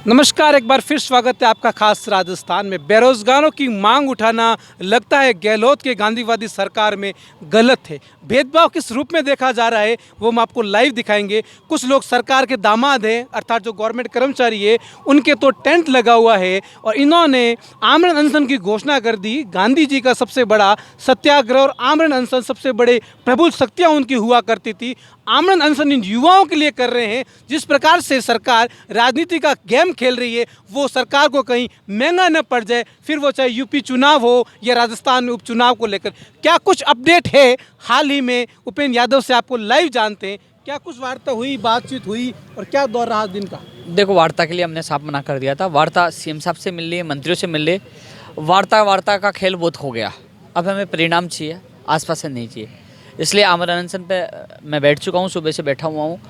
नमस्कार, एक बार फिर स्वागत है आपका खास राजस्थान में। बेरोजगारों की मांग उठाना लगता है गहलोत के गांधीवादी सरकार में गलत है। भेदभाव किस रूप में देखा जा रहा है वो हम आपको लाइव दिखाएंगे। कुछ लोग सरकार के दामाद हैं, अर्थात जो गवर्नमेंट कर्मचारी है, उनके तो टेंट लगा हुआ है और इन्होंने आमरण अनशन की घोषणा कर दी। गांधी जी का सबसे बड़ा सत्याग्रह और आमरण अनशन सबसे बड़े प्रबुद्ध शक्तियाँ उनकी हुआ करती थी। आमरण अनशन इन युवाओं के लिए कर रहे हैं। जिस प्रकार से सरकार राजनीति का गेम खेल रही है वो सरकार को कहीं महंगा न पड़ जाए, फिर वो चाहे यूपी चुनाव हो या राजस्थान में उपचुनाव को लेकर। क्या कुछ अपडेट है हाल ही में उपेंद्र यादव से, आपको लाइव जानते हैं। क्या कुछ वार्ता हुई, बातचीत हुई और क्या दौर रहा दिन का? देखो, वार्ता के लिए हमने साफ मना कर दिया था। वार्ता सीएम साहब से मिल ली, मंत्रियों से मिल ली। वार्ता का खेल बहुत हो गया। अब हमें परिणाम चाहिए, आसपास से नहीं चाहिए। इसलिए आमरण अनशन पे मैं बैठ चुका हूँ, सुबह से बैठा हुआ हूँ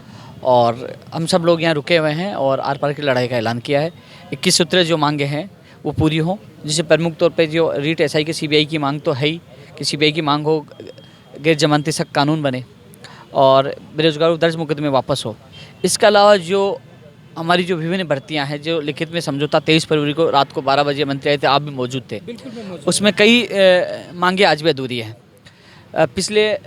और हम सब लोग यहाँ रुके हुए हैं और आर पार की लड़ाई का ऐलान किया है। 21 सूत्रें जो मांगे हैं वो पूरी हों, जिसे प्रमुख तौर पे जो रीट एसआई के सीबीआई की मांग तो है ही कि सीबीआई की मांग हो, गैर जमानती सख्त कानून बने और बेरोजगारों दर्ज मुकदमे वापस हो। इसके अलावा जो हमारी जो विभिन्न भर्तियां हैं, जो लिखित में समझौता 23 फरवरी को रात को 12 बजे मंत्री आए थे, आप भी मौजूद थे, उसमें कई मांगे आज भी अधूरी हैं। पिछले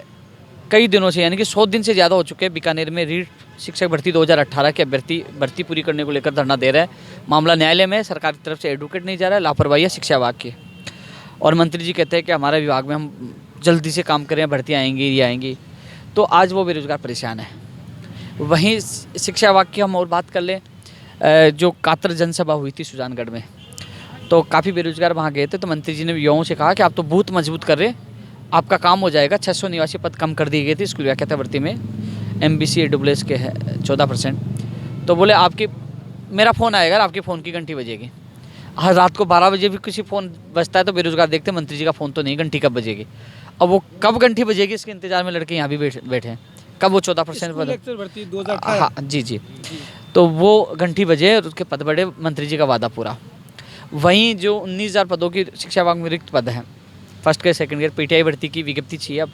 कई दिनों से, यानी कि 100 दिन से ज़्यादा हो चुके हैं, बीकानेर में रीट शिक्षक भर्ती 2018 के भर्ती पूरी करने को लेकर धरना दे रहे हैं। मामला न्यायालय में, सरकार की तरफ से एडवोकेट नहीं जा रहा है, लापरवाही है शिक्षा विभाग की। और मंत्री जी कहते हैं कि हमारे विभाग में हम जल्दी से काम करें, भर्तियाँ आएंगी, ये आएंगी। तो आज वो बेरोजगार परेशान है। वहीं शिक्षा विभाग की हम और बात कर लें, जो कातर जनसभा हुई थी सुजानगढ़ में, तो काफ़ी बेरोजगार वहाँ गए थे। तो मंत्री जी ने युवाओं से कहा कि आप तो बूथ मजबूत कर रहे, आपका काम हो जाएगा। 600 निवासी पद कम कर दिए गए थे स्कूल व्याख्याता भर्ती में, MBC AWS के है 14%। तो बोले आपकी, मेरा फ़ोन आएगा, आपके फ़ोन की घंटी बजेगी। हर रात को 12 बजे भी किसी फ़ोन बजता है तो बेरोजगार देखते हैं मंत्री जी का फ़ोन तो नहीं, घंटी कब बजेगी। अब वो कब घंटी बजेगी इसके इंतजार में लड़के यहाँ भी बैठे हैं। कब वो 14% पद भर्ती 2018। हाँ जी। तो वो घंटी बजे और उसके पद बढ़े, मंत्री जी का वादा पूरा। वहीं जो 19,000 पदों की शिक्षा विभाग में रिक्त पद हैं, first grade second grade, PTI भर्ती की विज्ञप्ति चाहिए। अब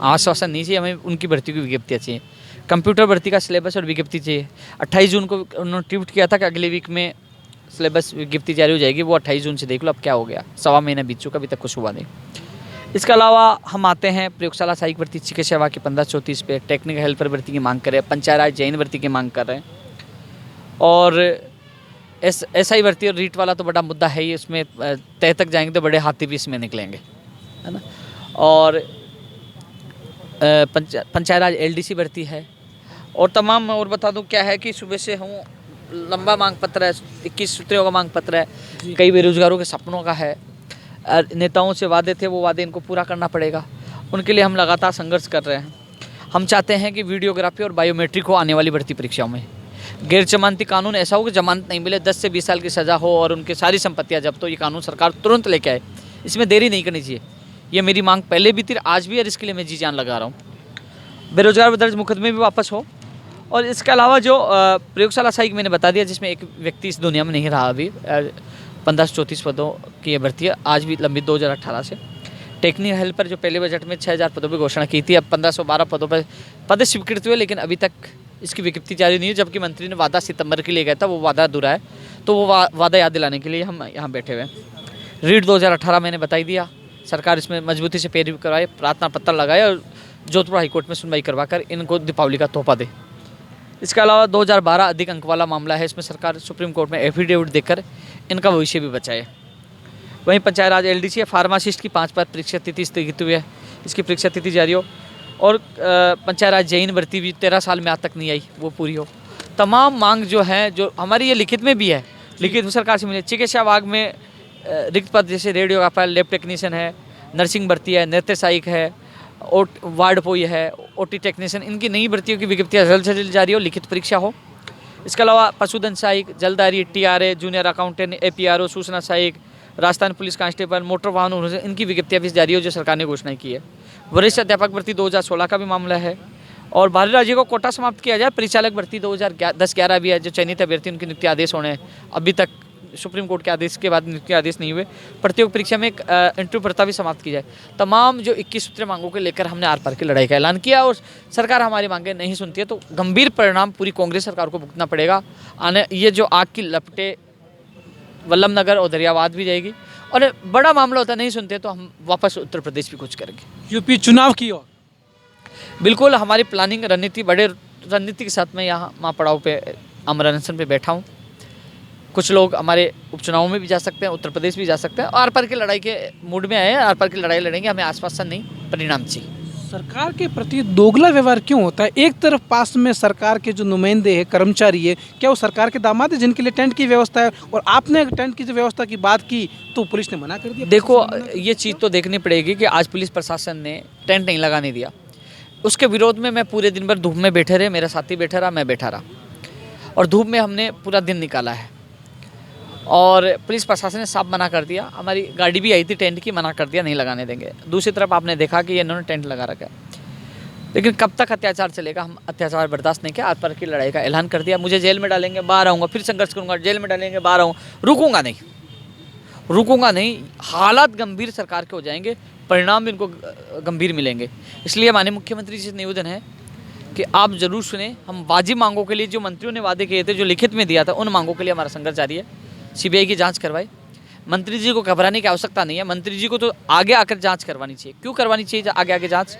आश्वासन नहीं चाहिए हमें, उनकी भर्ती की विज्ञप्तियाँ चाहिए। कंप्यूटर भर्ती का सिलेबस और विज्ञप्ति चाहिए। 28 जून को उन्होंने ट्वीट किया था कि अगले वीक में सिलेबस विज्ञप्ति जारी हो जाएगी। वो 28 जून से देख लो अब क्या हो गया, 1.25 महीना बीत चुका, अभी तक कुछ हुआ नहीं। इसके अलावा हम आते हैं प्रयोगशाला सहायक भर्ती चिकित्सा विभाग की 1534 पे, टेक्निकल हेल्पर भर्ती की मांग कर रहे हैं, पंचायत राज जैन भर्ती की मांग कर रहे हैं। और SI भर्ती और रीट वाला तो बड़ा मुद्दा है ही, उसमें तय तक जाएंगे तो बड़े हाथी भी इसमें निकलेंगे, है ना। और पंचायत राज LDC भर्ती है और तमाम। और बता दूं क्या है कि सुबह से हूँ, लंबा मांग पत्र है, 21 सूत्रों का मांग पत्र है, कई बेरोजगारों के सपनों का है। नेताओं से वादे थे, वो वादे इनको पूरा करना पड़ेगा। उनके लिए हम लगातार संघर्ष कर रहे हैं। हम चाहते हैं कि वीडियोग्राफी और बायोमेट्रिक हो आने वाली भर्ती परीक्षाओं में। गैर जमानती कानून ऐसा हो कि जमानत नहीं मिले, 10 से 20 साल की सज़ा हो और उनकी सारी संपत्तियाँ जब्त हो। ये कानून सरकार तुरंत लेके आए, इसमें देरी नहीं करनी चाहिए। ये मेरी मांग पहले भी थी, आज भी, और इसके लिए मैं जी जान लगा रहा हूँ। बेरोजगार दर्ज मुकदमे भी वापस हो। और इसके अलावा जो प्रयोगशाला सहायक मैंने बता दिया, जिसमें एक व्यक्ति इस दुनिया में नहीं रहा अभी, 1534 पदों की ये भर्ती है, आज भी लंबित 2018 से। टेक्निकल हेल्पर जो पहले बजट में 6000 पदों पर घोषणा की थी, अब 1512 पदों पर पद स्वीकृत हुए, लेकिन अभी तक इसकी विज्ञप्ति जारी नहीं है। जबकि मंत्री ने वादा सितंबर के लिए गया था, वो वादा अधूरा है। तो वो वादा याद दिलाने के लिए हम यहाँ बैठे हुए हैं। रीट 2018 मैंने बता ही दिया, सरकार इसमें मजबूती से पैरवी करवाए, प्रार्थना पत्र लगाए और जोधपुर हाईकोर्ट में सुनवाई करवाकर इनको दीपावली का तोहफा दे। इसके अलावा 2012 अधिक अंक वाला मामला है, इसमें सरकार सुप्रीम कोर्ट में एफिडेविट देकर इनका भविष्य भी बचाए। वहीं पंचायत राज LDC है, फार्मासिस्ट की 5 बार परीक्षा तिथि स्थगित हुई है, इसकी परीक्षा तिथि जारी हो। और पंचायत राज जैन भर्ती भी 13 साल में आज तक नहीं आई, वो पूरी हो। तमाम मांग जो है, जो हमारी ये लिखित में भी है, लिखित सरकार से मिले। चिकित्सा विभाग में रिक्त पद जैसे रेडियोग्राफर, लैब टेक्नीशियन है, नर्सिंग भर्ती है, नृत्य सहायक है, वार्ड बॉय है, OT टेक्नीशियन, इनकी नई भर्तियों की विज्ञप्तियाँ जल्द से जल्द जारी हो, लिखित परीक्षा हो। इसके अलावा पशुधन सहायक, जलदारी, TRA, जूनियर अकाउंटेंट, APRO, सूचना सहायक, राजस्थान पुलिस कांस्टेबल, मोटर वाहन, इनकी विज्ञप्तियाँ भी जारी हो, जो सरकार ने घोषणा की है। वरिष्ठ अध्यापक भर्ती 2016 का भी मामला है। और बाहरी राज्यों को कोटा समाप्त किया जाए। परिचालक भर्ती 2010-11 भी है, जो चयनित अभ्यर्थी उनकी नियुक्ति आदेश होने, अभी तक सुप्रीम कोर्ट के आदेश के बाद के आदेश नहीं हुए, प्रतियोगी परीक्षा में इंटरव्यू प्रथा भी समाप्त की जाए। तमाम जो 21 सूत्रीय मांगों को लेकर हमने आर पार की लड़ाई का ऐलान किया और सरकार हमारी मांगें नहीं सुनती है तो गंभीर परिणाम पूरी कांग्रेस सरकार को भुगतना पड़ेगा। आने ये जो आग की लपटें वल्लभ नगर और दरियाबाद भी जाएगी और बड़ा मामला होता नहीं सुनते तो हम वापस उत्तर प्रदेश भी कुछ करेंगे। यूपी चुनाव की ओर बिल्कुल हमारी प्लानिंग रणनीति बड़े रणनीति के साथ मैं यहाँ माँ पड़ाव पे अमर अनशन पे बैठा हूँ। कुछ लोग हमारे उपचुनाव में भी जा सकते हैं, उत्तर प्रदेश भी जा सकते हैं। आर पार की लड़ाई के मूड में आए हैं, आर पार की लड़ाई लड़ेंगे, हमें आश्वासन नहीं परिणाम चाहिए। सरकार के प्रति दोगला व्यवहार क्यों होता है? एक तरफ पास में सरकार के जो नुमाइंदे हैं, कर्मचारी है, क्या वो सरकार के दामाद है जिनके लिए टेंट की व्यवस्था है? और आपने टेंट की जो व्यवस्था की बात की तो पुलिस ने मना कर दिया। देखो ये चीज़ तो देखनी पड़ेगी कि आज पुलिस प्रशासन ने टेंट नहीं लगाने दिया, उसके विरोध में मैं पूरे दिन भर धूप में बैठे रहे, मेरा साथी बैठा रहा, मैं बैठा रहा और धूप में हमने पूरा दिन निकाला है और पुलिस प्रशासन ने साफ मना कर दिया। हमारी गाड़ी भी आई थी टेंट की, मना कर दिया नहीं लगाने देंगे। दूसरी तरफ आपने देखा कि इन्होंने टेंट लगा रखा है, लेकिन कब तक अत्याचार चलेगा? हम अत्याचार बर्दाश्त नहीं किया, आर पार की लड़ाई का ऐलान कर दिया। मुझे जेल में डालेंगे, बाहर आऊँगा, फिर संघर्ष करूँगा, जेल में डालेंगे, बाहर आऊँगा, रुकूंगा नहीं। हालात गंभीर सरकार के हो जाएंगे, परिणाम भी इनको गंभीर मिलेंगे। इसलिए माननीय मुख्यमंत्री जी से निवेदन है कि आप जरूर सुने। हम वाजिब मांगों के लिए जो मंत्रियों ने वादे किए थे, जो लिखित में दिया था, उन मांगों के लिए हमारा संघर्ष जारी है। सीबीआई की जांच करवाए, मंत्री जी को घबराने की आवश्यकता नहीं है। मंत्री जी को तो आगे आकर जांच करवानी चाहिए। क्यों करवानी चाहिए आगे जांच?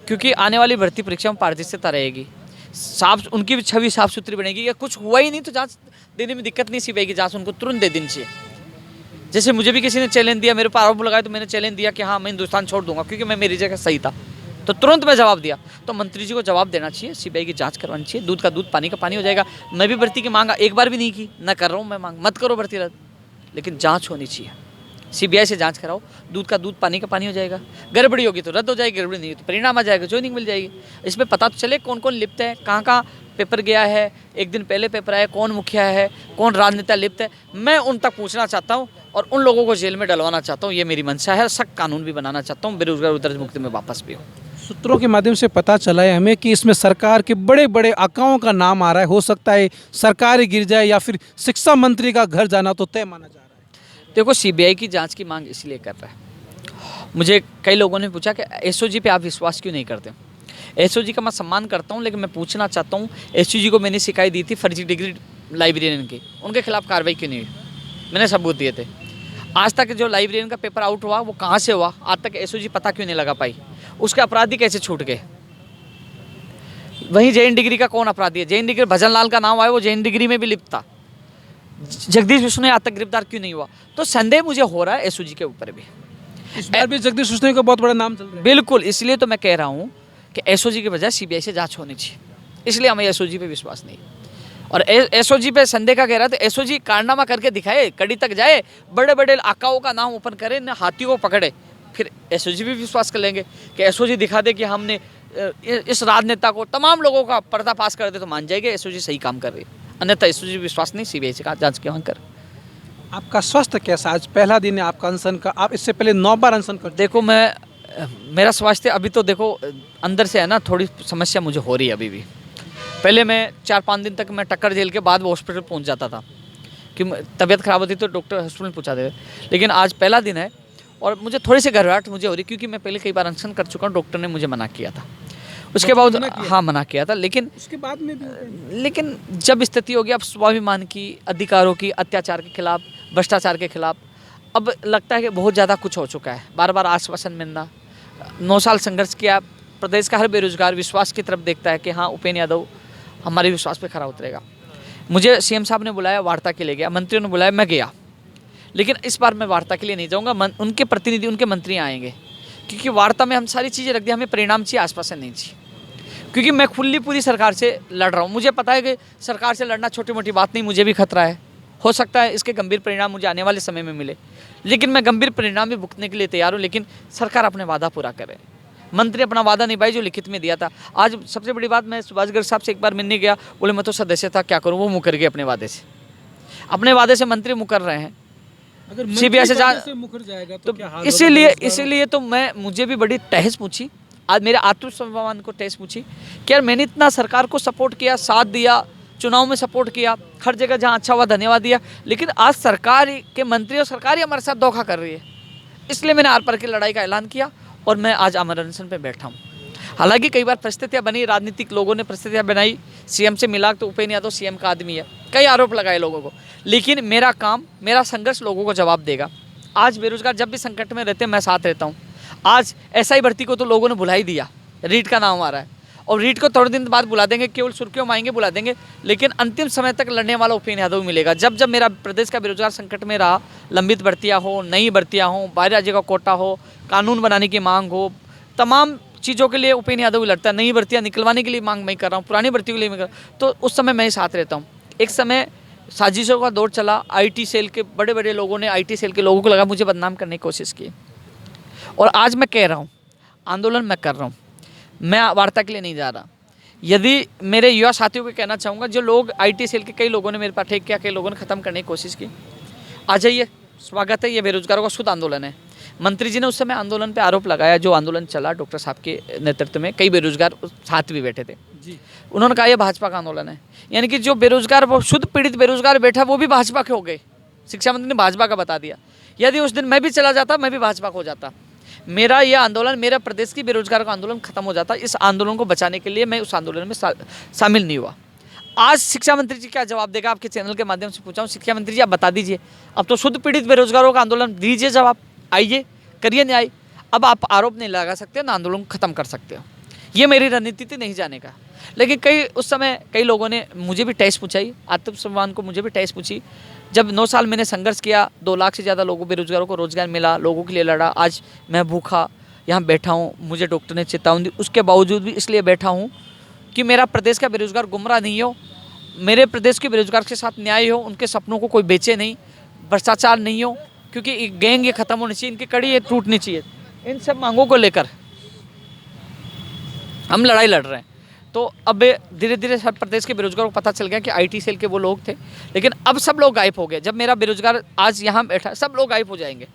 क्योंकि आने वाली भर्ती परीक्षा में पारदर्शिता रहेगी, साफ उनकी भी छवि साफ सुथरी बनेगी। या कुछ हुआ ही नहीं तो जांच देने में दिक्कत नहीं, सीबीआई की जांच उनको तुरंत दे देनी चाहिए। जैसे मुझे भी किसी ने चैलेंज दिया, मेरे पर आरोप लगाया तो मैंने चैलेंज दिया कि हाँ मैं हिंदुस्तान छोड़ दूंगा क्योंकि मैं मेरी जगह सही था, तो तुरंत मैं जवाब दिया। तो मंत्री जी को जवाब देना चाहिए, सीबीआई की जांच करवानी चाहिए। दूध का दूध पानी का पानी हो जाएगा। मैं भी भर्ती की मांग एक बार भी नहीं की, ना कर रहा हूँ मैं मांग, मत करो भर्ती रद्द, लेकिन जांच होनी चाहिए। सीबीआई से जांच कराओ, दूध का दूध पानी का पानी हो जाएगा। गड़बड़ी होगी तो रद्द हो जाएगी, गड़बड़ी नहीं तो परिणाम आ जाएगा, ज्वाइनिंग मिल जाएगी। इसमें पता तो चले कौन कौन लिप्त है, कहाँ कहाँ पेपर गया है, एक दिन पहले पेपर आया, कौन मुखिया है, कौन राजनेता लिप्त है। मैं उन तक पूछना चाहता हूँ और उन लोगों को जेल में डलवाना चाहता हूँ। ये मेरी मंशा है। सख्त कानून भी बनाना चाहता हूँ, बेरोजगार उद्देश्य मुक्ति में वापस भी हो। सूत्रों के माध्यम से पता चला है हमें कि इसमें सरकार के बड़े बड़े आकाओं का नाम आ रहा है। हो सकता है सरकार ही गिर जाए या फिर शिक्षा मंत्री का घर जाना तो तय माना जा रहा है। देखो सीबीआई की जांच की मांग इसलिए कर रहा है। मुझे कई लोगों ने पूछा कि एसओजी पे आप विश्वास क्यों नहीं करते? एसओजी का मैं सम्मान करता हूं, लेकिन मैं पूछना चाहता हूं एसओजी को मैंने शिकायत दी थी फर्जी डिग्री लाइब्रेरियन की, उनके खिलाफ कार्रवाई क्यों नहीं हुई? मैंने सबूत दिए थे। आज तक जो लाइब्रेरियन का पेपर आउट हुआ वो कहाँ से हुआ, आज तक एसओजी पता क्यों नहीं लगा पाई? उसके अपराधी कैसे छूट गए? वहीं जैन डिग्री का कौन अपराधी है? जैन डिग्री भजन लाल का नाम आया, वो जैन डिग्री में भी लिप्त था। जगदीश विष्णु आज तक गिरफ्तार क्यों नहीं हुआ? तो संदेह मुझे हो रहा है एसओजी के ऊपर भी। इस बार भी जगदीश विष्णु का बहुत बड़ा नाम चल रहा है। बिल्कुल, इसलिए तो मैं कह रहा हूँ कि एसओजी के बजाय सीबीआई से जांच होनी चाहिए। इसलिए हमें एसओजी पे विश्वास नहीं। और एसओजी पे संदेह का कह रहा है तो एसओजी कारनामा करके दिखाए, कड़ी तक जाए, बड़े बड़े आकाओं का नाम ओपन करे, न हाथियों को पकड़े, फिर एसओजी भी विश्वास कर लेंगे कि एसओजी दिखा दे कि हमने इस राजनेता को, तमाम लोगों का पर्दाफाश कर दे तो मान जाएंगे एसओजी सही काम कर रही है। अन्यथा एसओजी विश्वास नहीं, सीबीआई से जांच की मांग कर। आपका स्वास्थ्य कैसा? आज पहला दिन है आपका अनशन का, आप इससे पहले 9 बार अनशन कर। देखो मेरा स्वास्थ्य अभी तो देखो अंदर से है ना, थोड़ी समस्या मुझे हो रही है अभी भी। पहले मैं 4-5 दिन तक मैं टक्कर झेल के बाद वो हॉस्पिटल पहुंच जाता था कि तबीयत खराब होती तो डॉक्टर हॉस्पिटल पहुंचा देते, लेकिन आज पहला दिन है और मुझे थोड़ी सी घबराहट मुझे हो रही, क्योंकि मैं पहले कई बार अनशन कर चुका हूँ। डॉक्टर ने मुझे मना किया था, उसके बाद हाँ मना किया था, लेकिन उसके बाद में भी लेकिन जब स्थिति होगी अब स्वाभिमान की, अधिकारों की, अत्याचार के खिलाफ, भ्रष्टाचार के खिलाफ, अब लगता है कि बहुत ज़्यादा कुछ हो चुका है। बार बार आश्वासन मिलना, 9 साल संघर्ष किया, प्रदेश का हर बेरोजगार विश्वास की तरफ देखता है कि हाँ उपेंद्र यादव हमारे विश्वास पे खरा उतरेगा। मुझे सीएम साहब ने बुलाया, वार्ता के लिए गया, मंत्रियों ने बुलाया, मैं गया, लेकिन इस बार मैं वार्ता के लिए नहीं जाऊँगा। उनके प्रतिनिधि, उनके मंत्री आएंगे, क्योंकि वार्ता में हम सारी चीज़ें रख दी, हमें परिणाम चाहिए, आश्वासन नहीं चाहिए। क्योंकि मैं खुली पूरी सरकार से लड़ रहा हूँ। मुझे पता है कि सरकार से लड़ना छोटी मोटी बात नहीं, मुझे भी खतरा है, हो सकता है इसके गंभीर परिणाम मुझे आने वाले समय में मिले, लेकिन मैं गंभीर परिणाम भी भुगतने के लिए तैयार हूँ। लेकिन सरकार अपने वादा पूरा करे, मंत्री अपना वादा निभाए जो लिखित में दिया था। आज सबसे बड़ी बात, मैं सुभाष गर्ग साहब से एक बार मिलने गया, बोले मैं तो सदस्य था, क्या करूँ? वो मुकर गए अपने वादे से। अपने वादे से मंत्री मुकर रहे हैं। अगर सीबीआई से मुकर जाएगा तो क्या हाल होगा? इसीलिए तो मुझे भी बड़ी तहस पूछी, आज मेरे आत्मसम्मान को ठेस पूछी कि यार मैंने इतना सरकार को सपोर्ट किया, साथ दिया, चुनाव में सपोर्ट किया, हर जगह जहाँ अच्छा हुआ धन्यवाद दिया, लेकिन आज सरकार के मंत्री और सरकार ही हमारे साथ धोखा कर रही है। इसलिए मैंने आर पार की लड़ाई का ऐलान किया और मैं आज आमरण अनशन पे बैठा हूँ। हालांकि कई बार परिस्थितियाँ बनी, राजनीतिक लोगों ने परिस्थितियाँ बनाई, सीएम से मिला तो उपेंद्र यादव सीएम का आदमी है, कई आरोप लगाए लोगों को, लेकिन मेरा काम, मेरा संघर्ष लोगों को जवाब देगा। आज बेरोजगार जब भी संकट में रहते हैं मैं साथ रहता हूँ। आज एसआई भर्ती को तो लोगों ने बुला ही दिया, रीट का नाम आ रहा है और रीट को थोड़े दिन बाद बुला देंगे, केवल सुर्खियों में आएंगे, बुला देंगे, लेकिन अंतिम समय तक लड़ने वाला उपेंद्र यादव मिलेगा। जब जब मेरा प्रदेश का बेरोजगार संकट में रहा, लंबित भर्तियाँ हो, नई भर्तियाँ हो, बाहर राज्य का कोटा हो, कानून बनाने की मांग हो, तमाम चीज़ों के लिए उपेंद्र यादव ही लड़ता है। नई भर्तियाँ निकलवाने के लिए मांग मैं कर रहा हूँ, पुरानी भर्तियों के लिए मैं कर रहा हूँ, तो उस समय मैं ही साथ रहता हूँ। एक समय साजिशों का दौर चला, आईटी सेल के बड़े बड़े लोगों ने, आईटी सेल के लोगों को लगा मुझे बदनाम करने की कोशिश की, और आज मैं कह रहा हूँ आंदोलन मैं कर रहा हूँ, मैं वार्ता के लिए नहीं जा रहा। यदि मेरे युवा साथियों को कहना चाहूँगा, जो लोग आईटी सेल के कई लोगों ने मेरे पास ठेक किया, कई लोगों ने ख़त्म करने की कोशिश की, आ जाइए, स्वागत है। ये बेरोजगारों का शुद्ध आंदोलन है। मंत्री जी ने उस समय आंदोलन पे आरोप लगाया, जो आंदोलन चला डॉक्टर साहब के नेतृत्व में, कई बेरोजगार साथ भी बैठे थे जी। उन्होंने कहा यह भाजपा का आंदोलन है, यानी कि जो बेरोजगार, वो शुद्ध पीड़ित बेरोजगार बैठा, वो भी भाजपा के हो गए। शिक्षा मंत्री ने भाजपा का बता दिया। यदि उस दिन मैं भी चला जाता, मैं भी भाजपा को हो जाता। मेरा यह आंदोलन, मेरा प्रदेश की बेरोजगार का आंदोलन खत्म हो जाता। इस आंदोलन को बचाने के लिए मैं उस आंदोलन में शामिल नहीं हुआ। आज शिक्षा मंत्री जी क्या जवाब देगा? आपके चैनल के माध्यम से पूछा हूँ, शिक्षा मंत्री जी आप बता दीजिए। अब तो शुद्ध पीड़ित बेरोजगारों का आंदोलन, दीजिए जवाब, आइए करिए न्याय। अब आप आरोप नहीं लगा सकते, ना आंदोलन को खत्म कर सकते हो। ये मेरी रणनीति थी नहीं जाने का। लेकिन उस समय कई लोगों ने मुझे भी टैक्स पूछाई, आत्मसम्मान को मुझे भी टैक्स पूछी। जब 9 साल मैंने संघर्ष किया, 2 लाख से ज़्यादा लोगों, बेरोजगारों को रोजगार मिला, लोगों के लिए लड़ा। आज मैं भूखा यहाँ बैठा हूँ, मुझे डॉक्टर ने चेतावनी दी, उसके बावजूद भी इसलिए बैठा हूँ कि मेरा प्रदेश का बेरोजगार गुमराह नहीं हो, मेरे प्रदेश के बेरोजगार के साथ न्याय हो, उनके सपनों को कोई बेचे नहीं, भ्रष्टाचार नहीं हो, क्योंकि गैंग ये खत्म होनी चाहिए, इनकी कड़ी ये टूटनी चाहिए। इन सब मांगों को लेकर हम लड़ाई लड़ रहे हैं। तो अब धीरे धीरे सब प्रदेश के बेरोजगारों को पता चल गया कि आईटी सेल के वो लोग थे, लेकिन अब सब लोग गायब हो गए। जब मेरा बेरोजगार आज यहाँ बैठा, सब लोग गायब हो जाएंगे,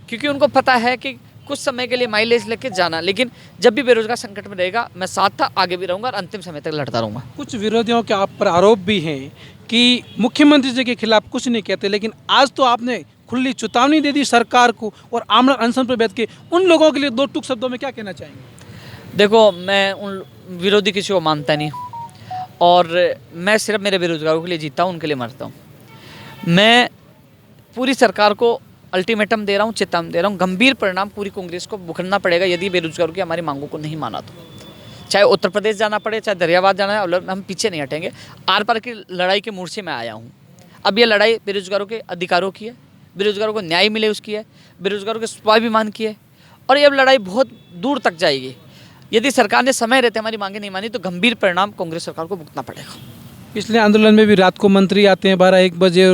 क्योंकि उनको पता है कि कुछ समय के लिए माइलेज लेके जाना, लेकिन जब भी बेरोजगार संकट में रहेगा मैं साथ था, आगे भी रहूँगा और अंतिम समय तक लड़ता रहूँगा। कुछ विरोधियों के आप पर आरोप भी हैं कि मुख्यमंत्री जी के खिलाफ कुछ नहीं कहते, लेकिन आज तो आपने खुली चेतावनी दे दी सरकार को और आमरण अनशन पर बैठ के उन लोगों के लिए 2 टूक शब्दों में क्या कहना चाहेंगे? देखो, मैं उन विरोधी किसी को मानता नहीं, और मैं सिर्फ मेरे बेरोजगारों के लिए जीता हूँ, उनके लिए मरता हूँ। मैं पूरी सरकार को अल्टीमेटम दे रहा हूँ, चेतावनी दे रहा हूँ, गंभीर परिणाम पूरी कांग्रेस को भुगतना पड़ेगा यदि बेरोजगारों की हमारी मांगों को नहीं माना तो। चाहे उत्तर प्रदेश जाना पड़े, चाहे दरियाबाद जाना है, हम पीछे नहीं हटेंगे। आर पार की लड़ाई के मोर्चे में आया हूँ। अब ये लड़ाई बेरोजगारों के अधिकारों की है, बेरोजगारों को न्याय मिले उसकी है, बेरोजगारों के स्वाभिमान की है, और ये अब लड़ाई बहुत दूर तक जाएगी। यदि सरकार ने समय रहते हमारी मांगे नहीं मानी तो गंभीर परिणाम कांग्रेस सरकार को भुगतना पड़ेगा। पिछले आंदोलन में भी रात को मंत्री आते हैं 12-1 बजे,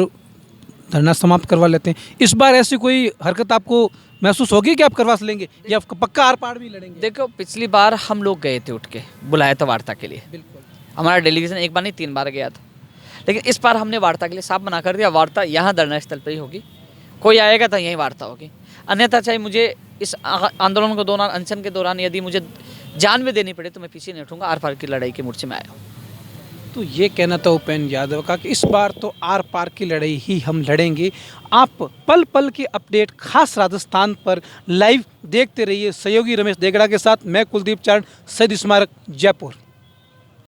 धरना समाप्त करवा लेते हैं। इस बार ऐसी कोई हरकत आपको महसूस होगी कि आप करवा लेंगे या पक्का आर पार भी लड़ेंगे? देखो, पिछली बार हम लोग गए थे, उठ के बुलाया था वार्ता के लिए, बिल्कुल हमारा डेलीगेशन 1 बार नहीं 3 बार गया था, लेकिन इस बार हमने वार्ता के लिए साफ मना कर दिया। वार्ता यहाँ धरना स्थल पर ही होगी, कोई आएगा तो यहीं वार्ता होगी, अन्यथा चाहे मुझे इस आंदोलन के दौरान, अनशन के दौरान यदि मुझे जान भी देनी पड़े तो मैं पीछे नहीं हटूंगा। आर पार की लड़ाई के मोर्चे में आया हूँ। तो ये कहना था उपेंद्र यादव का कि इस बार तो आर पार की लड़ाई ही हम लड़ेंगे। आप पल पल की अपडेट खास राजस्थान पर लाइव देखते रहिए। सहयोगी रमेश देगड़ा के साथ मैं कुलदीप चारण, शहीद स्मारक, जयपुर।